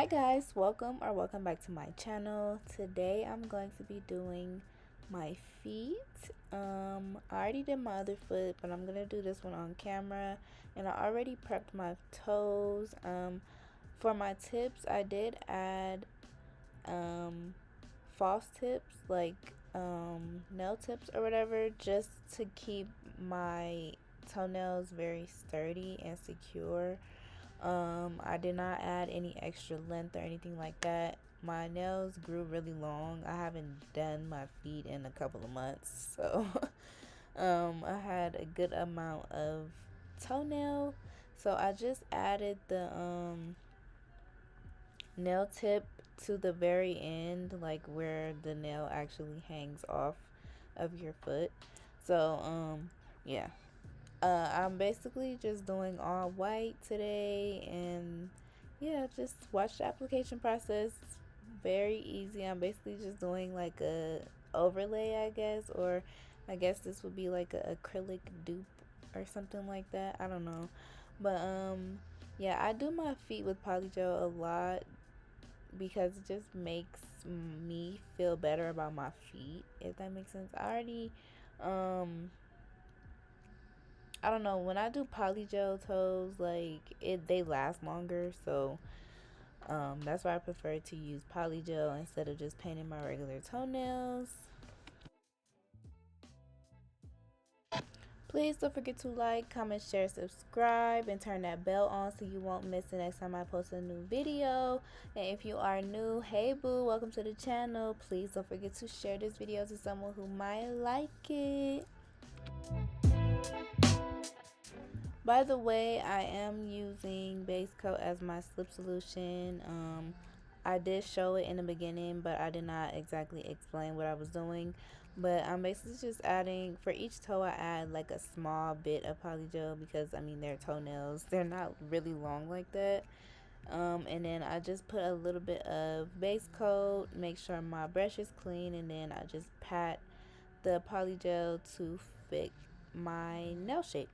Hi guys, welcome back to my channel. Today I'm going to be doing my feet. I already did my other foot, but I'm gonna do this one on camera, and I already prepped my toes. For my tips, I did add false tips, like nail tips or whatever, just to keep my toenails very sturdy and secure. I did not add any extra length or anything like that. My nails grew really long. I haven't done my feet in a couple of months, so I had a good amount of toenail. So I just added the nail tip to the very end, like where the nail actually hangs off of your foot. So yeah. I'm basically just doing all white today, and yeah, just watch the application process. Very easy. I'm basically just doing like a overlay, I guess, or I guess this would be like a acrylic dupe or something like that. I don't know. But yeah, I do my feet with polygel a lot because it just makes me feel better about my feet, if that makes sense. I don't know, when I do polygel toes, like they last longer, so that's why I prefer to use polygel instead of just painting my regular toenails. Please don't forget to like, comment, share, subscribe, and turn that bell on so you won't miss the next time I post a new video. And if you are new, hey boo, welcome to the channel. Please don't forget to share this video to someone who might like it. By the way, I am using base coat as my slip solution. I did show it in the beginning, but I did not exactly explain what I was doing. But I'm basically just adding, for each toe I add like a small bit of polygel because I mean they're toenails. They're not really long like that. And then I just put a little bit of base coat, make sure my brush is clean, and then I just pat the polygel to fit my nail shape.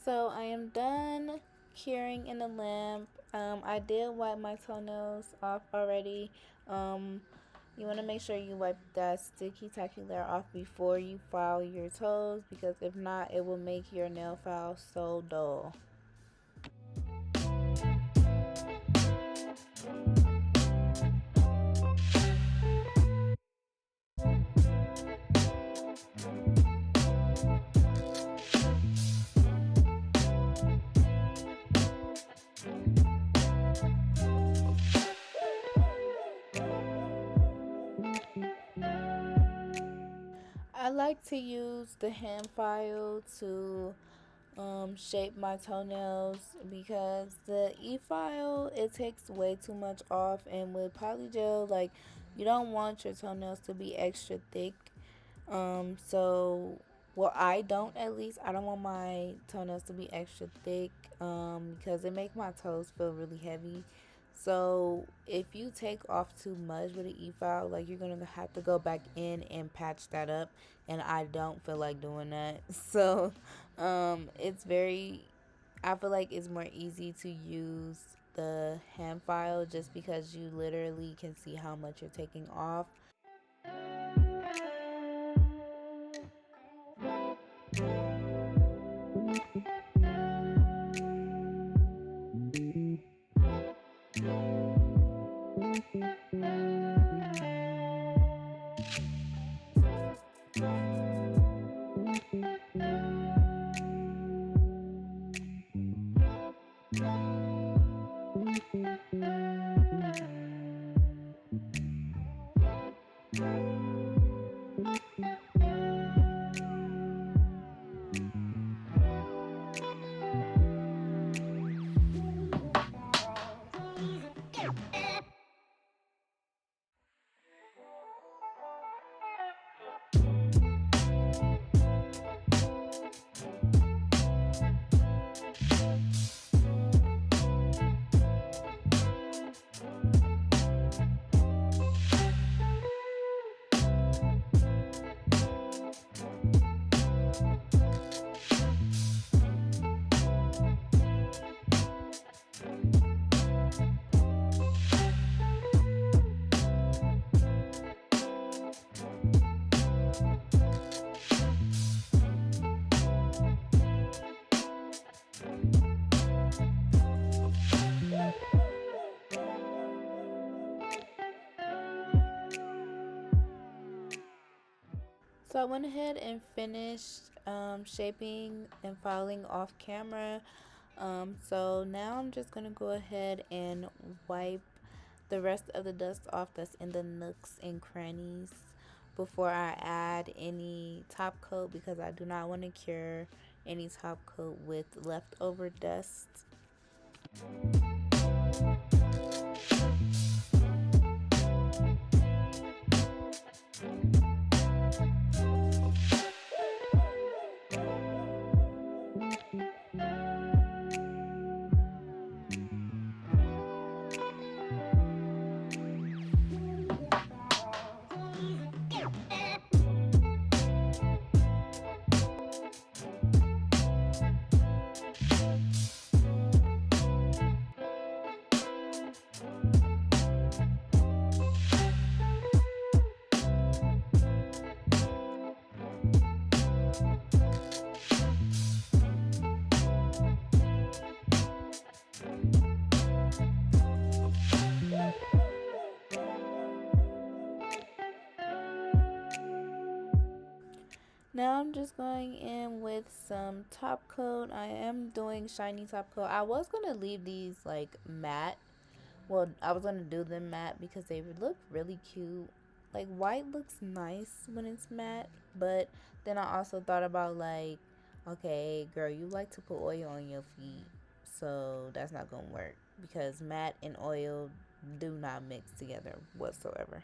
So I am done curing in the lamp. I did wipe my toenails off already. Um, you want to make sure you wipe that sticky tacky layer off before you file your toes, because if not, it will make your nail file so dull. I like to use the hand file to shape my toenails, because the e-file, it takes way too much off, and with polygel, like, you don't want your toenails to be extra thick. So, well, I don't, at least I don't want my toenails to be extra thick, because it makes my toes feel really heavy. So if you take off too much with an e-file, like, you're gonna have to go back in and patch that up, and I don't feel like doing that. So, it's very, I feel like it's more easy to use the hand file, just because you literally can see how much you're taking off. So I went ahead and finished shaping and filing off camera. So now I'm just gonna go ahead and wipe the rest of the dust off that's in the nooks and crannies before I add any top coat, because I do not want to cure any top coat with leftover dust. some top coat. I am doing shiny top coat. I was gonna leave these like matte. Well, I was gonna do them matte because they would look really cute. Like white looks nice when it's matte, but then I also thought about like, okay, girl, you like to put oil on your feet, so that's not gonna work because matte and oil do not mix together whatsoever.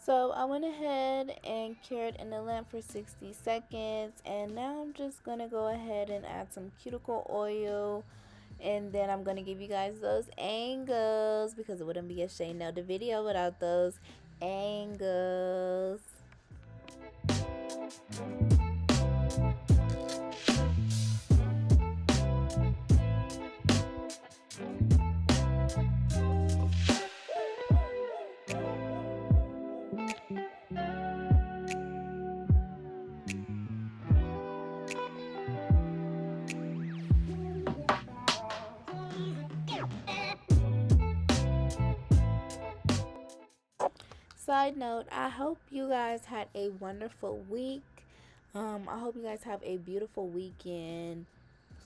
So I went ahead and cured in the lamp for 60 seconds, and now I'm just gonna go ahead and add some cuticle oil, and then I'm gonna give you guys those angles because it wouldn't be a SHAENAILEDITT video without those angles. Side note, I hope you guys had a wonderful week. I hope you guys have a beautiful weekend.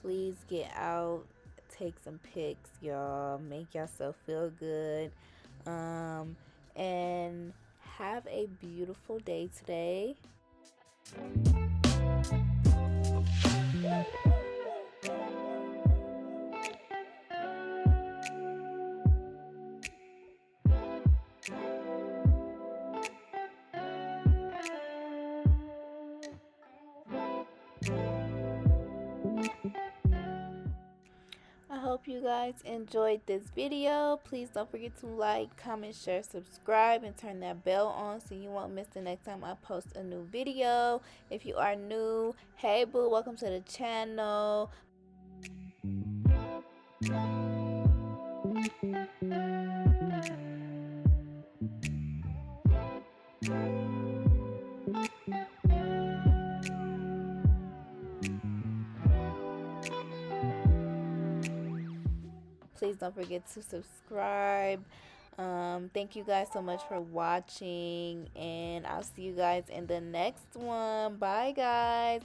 Please get out, take some pics, y'all. Make yourself feel good. And have a beautiful day today. I hope you guys enjoyed this video. Please don't forget to like, comment, share, subscribe, and turn that bell on so you won't miss the next time I post a new video. If you are new, hey boo, welcome to the channel. Please don't forget to subscribe. Thank you guys so much for watching, and I'll see you guys in the next one. Bye guys.